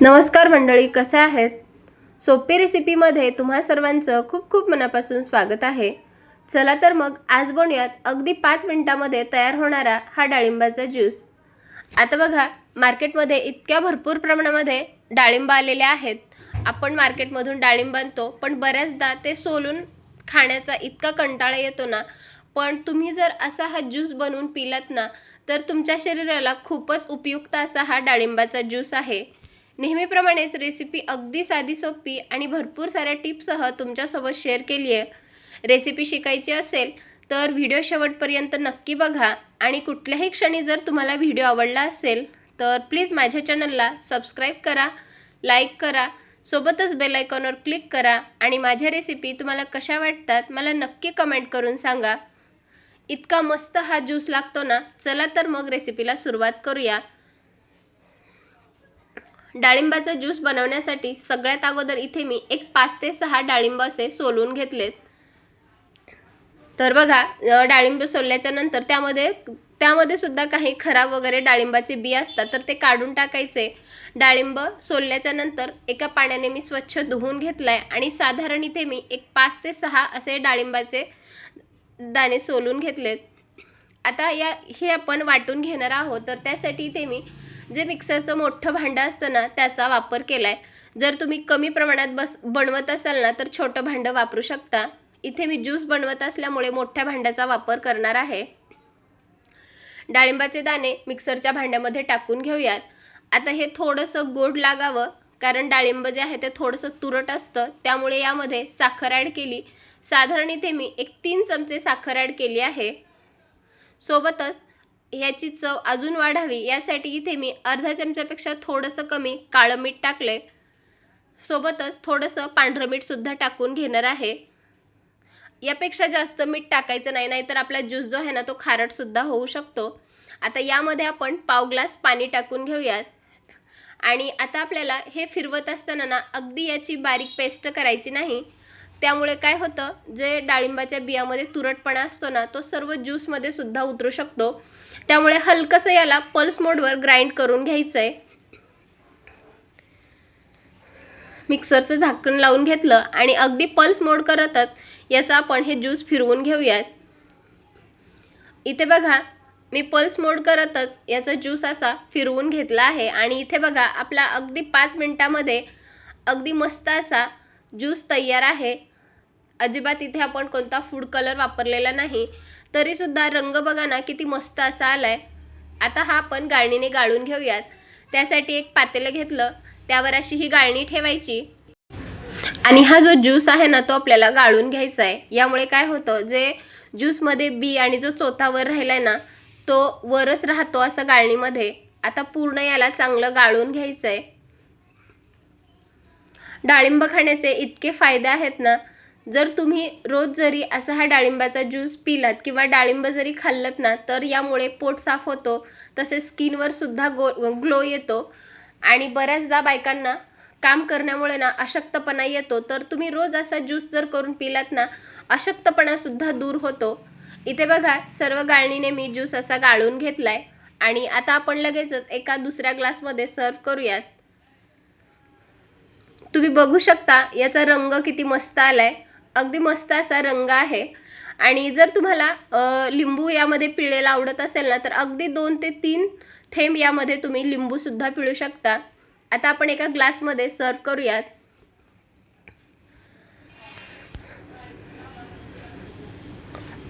नमस्कार मंडळी, कसे आहेत? सोपी रेसिपीमध्ये तुम्हा सर्वांचं खूप खूप मनापासून स्वागत आहे. चला तर मग आज बनवूयात अगदी 5 मिनिटांमध्ये तयार होणारा हा डाळिंबाचा ज्यूस. आता बघा, मार्केटमध्ये इतक्या भरपूर प्रमाणामध्ये डाळिंब आलेले आहेत. आपण मार्केटमधून डाळिंब आणतो, पण बऱ्याचदा ते सोलून खाण्याचा इतका कंटाळा येतो ना. पण तुम्ही जर असा हा ज्यूस बनवून पिलात ना, तर तुमच्या शरीराला खूपच उपयुक्त असा हा डाळिंबाचा ज्यूस आहे. नेहमीप्रमाणेच रेसिपी अगदी साधी सोपी आणि भरपूर साऱ्या टिप्ससह तुमच्यासोबत शेअर केली आहे. रेसिपी शिकायची असेल तर व्हिडिओ शेवटपर्यंत नक्की बघा आणि कुठल्याही क्षणी जर तुम्हाला व्हिडिओ आवडला असेल तर प्लीज माझ्या चॅनलला सबस्क्राईब करा, लाईक करा, सोबतच बेल आयकॉनवर क्लिक करा आणि माझ्या रेसिपी तुम्हाला कशा वाटतात मला नक्की कमेंट करून सांगा. इतका मस्त हा ज्यूस लागतो ना. चला तर मग रेसिपीला सुरुवात करूया. डाळिंबाचा ज्यूस बनवण्यासाठी सगळ्यात अगोदर इथे मी एक 5 ते 6 डाळिंब असे सोलून घेतलेत. तर बघा, डाळिंब सोलल्याच्या नंतर त्यामध्ये सुद्धा काही खराब वगैरे डाळिंबाचे बी असतात, तर ते काढून टाकायचे. डाळिंब सोलल्याच्या नंतर एका पाण्याने मी स्वच्छ धुवून घेतलाय आणि साधारण इथे मी एक 5 ते 6 असे डाळिंबाचे दाणे सोलून घेतलेत. आता हे आपण वाटून घेणार आहोत, तर त्यासाठी इथे मी जे मिक्सरचं मोठं भांडं असतं ना त्याचा वापर केला आहे. जर तुम्ही कमी प्रमाणात बनवत असाल ना तर छोटं भांडं वापरू शकता. इथे मी ज्यूस बनवत असल्यामुळे मोठ्या भांड्याचा वापर करणार आहे. डाळिंबाचे दाणे मिक्सरच्या भांड्यामध्ये टाकून घेऊयात. आता हे थोडंसं गोड लागावं, कारण डाळिंब जे आहे ते थोडंसं तुरट असतं, त्यामुळे यामध्ये साखर ॲड केली. साधारण इथे मी एक 3 चमचे साखर ॲड केली आहे. सोबतच ह्याची चव अजून वाढावी यासाठी इथे मी अर्धा चमच्यापेक्षा थोडंसं कमी काळं मीठ टाकले. सोबतच थोडंसं पांढरं मीठ सुद्धा टाकून घेणार आहे. यापेक्षा जास्त मीठ टाकायचं नाही, नाहीतर आपला ज्यूस जो आहे ना तो खारट सुद्धा होऊ शकतो. आता यामध्ये आपण पाव ग्लास पाणी टाकून घेऊयात आणि आता आपल्याला हे फिरवत असताना ना अगदी याची बारीक पेस्ट करायची नाही. त्यामुळे काय होतं, जे डाळिंबाच्या बियामध्ये तुरटपणा असतो ना तो सर्व ज्यूसमध्ये सुद्धा उतरू शकतो. त्यामुळे हलकंसं याला पल्स मोडवर ग्राइंड करून घ्यायचं आहे. मिक्सरचं झाकण लावून घेतलं आणि अगदी पल्स मोड करतच याचा आपण हे ज्यूस फिरवून घेऊयात. इथे बघा, मी पल्स मोड करतच याचा ज्यूस असा फिरवून घेतला आहे आणि इथे बघा आपला अगदी 5 मिनिटांमध्ये अगदी मस्त असा ज्यूस तयार आहे. अजिबात इथे आपण कोणता फूड कलर वापरलेला नाही, तरीसुद्धा रंग बघा ना किती मस्त असा आलाय. आता हा आपण गाळणीने गाळून घेऊयात. त्यासाठी एक पातेलं घेतलं, त्यावर अशी ही गाळणी ठेवायची आणि हा जो ज्यूस आहे ना तो आपल्याला गाळून घ्यायचा आहे. यामुळे काय होतं, जे ज्यूसमध्ये बी आणि जो चोथावर राहिलाय ना तो वरच राहतो असं गाळणीमध्ये. आता पूर्ण याला चांगलं गाळून घ्यायचं आहे. डाळिंब खाण्याचे इतके फायदे आहेत ना. जर तुम्ही रोज जरी असा हा डाळिंबाचा ज्यूस पिलात किंवा डाळिंब जरी खाल्लत ना तर यामुळे पोट साफ होतो, तसेच स्किनवर सुद्धा ग्लो येतो आणि बऱ्याचदा बायकांना काम करण्यामुळे ना अशक्तपणा येतो. तर तुम्ही रोज असा ज्यूस जर करून पिलात ना अशक्तपणा सुद्धा दूर होतो. इथे बघा, सर्व गाळणीने मी ज्यूस असा गाळून घेतलाय आणि आता आपण लगेचच एका दुसऱ्या ग्लासमध्ये सर्व करूयात. तुम्ही बघू शकता याचा रंग किती मस्त आलाय. अगदी मस्त असा रंग आहे. आणि जर तुम्हाला लिंबू यामध्ये पिळलेला आवडत असेल ना तर अगदी 2 ते 3 थेंब यामध्ये तुम्ही लिंबू सुद्धा पिळू शकता. आता आपण एका ग्लासमध्ये सर्व करूयात.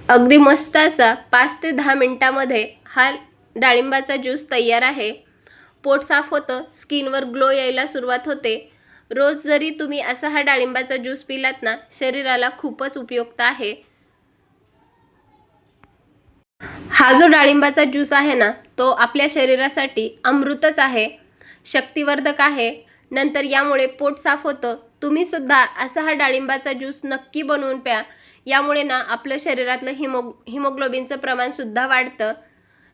अगदी मस्त असा 5 ते 10 मिनिटांमध्ये हा डाळिंबाचा ज्यूस तयार आहे. पोट साफ होतं, स्किनवर ग्लो यायला सुरुवात होते. रोज जरी तुम्ही असा हा डाळिंबाचा ज्यूस पिलात ना शरीराला खूपच उपयुक्त आहे. हा जो डाळिंबाचा ज्यूस आहे ना तो आपल्या शरीरासाठी अमृतच आहे, शक्तिवर्धक आहे. नंतर यामुळे पोट साफ होतं. तुम्ही सुद्धा असा हा डाळिंबाचा ज्यूस नक्की बनवून प्या. यामुळे ना आपलं शरीरातलं हिमोग्लोबिनचं प्रमाण सुद्धा वाढतं.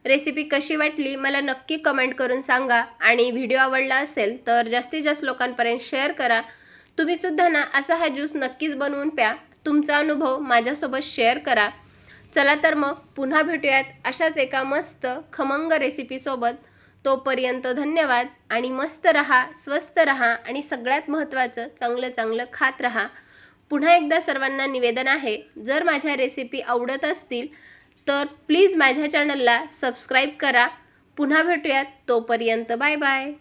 रेसिपी कशी वाटली मला नक्की कमेंट करून सांगा आणि व्हिडिओ आवडला असेल तर जास्तीत जास्त लोकांपर्यंत शेअर करा. तुम्ही सुद्धा ना असा हा ज्यूस नक्कीच बनवून प्या. तुमचा अनुभव माझ्यासोबत शेअर करा. चला तर मग पुन्हा भेटूयात अशाच एका मस्त खमंग रेसिपीसोबत. तोपर्यंत धन्यवाद आणि मस्त रहा, स्वस्त रहा आणि सगळ्यात महत्त्वाचं चांगलं चांगलं खात रहा. पुन्हा एकदा सर्वांना निवेदन आहे, जर माझ्या रेसिपी आवडत असतील तर प्लीज माझ्या चॅनलला सबस्क्राईब करा. पुन्हा भेटूयात, तोपर्यंत बाय बाय.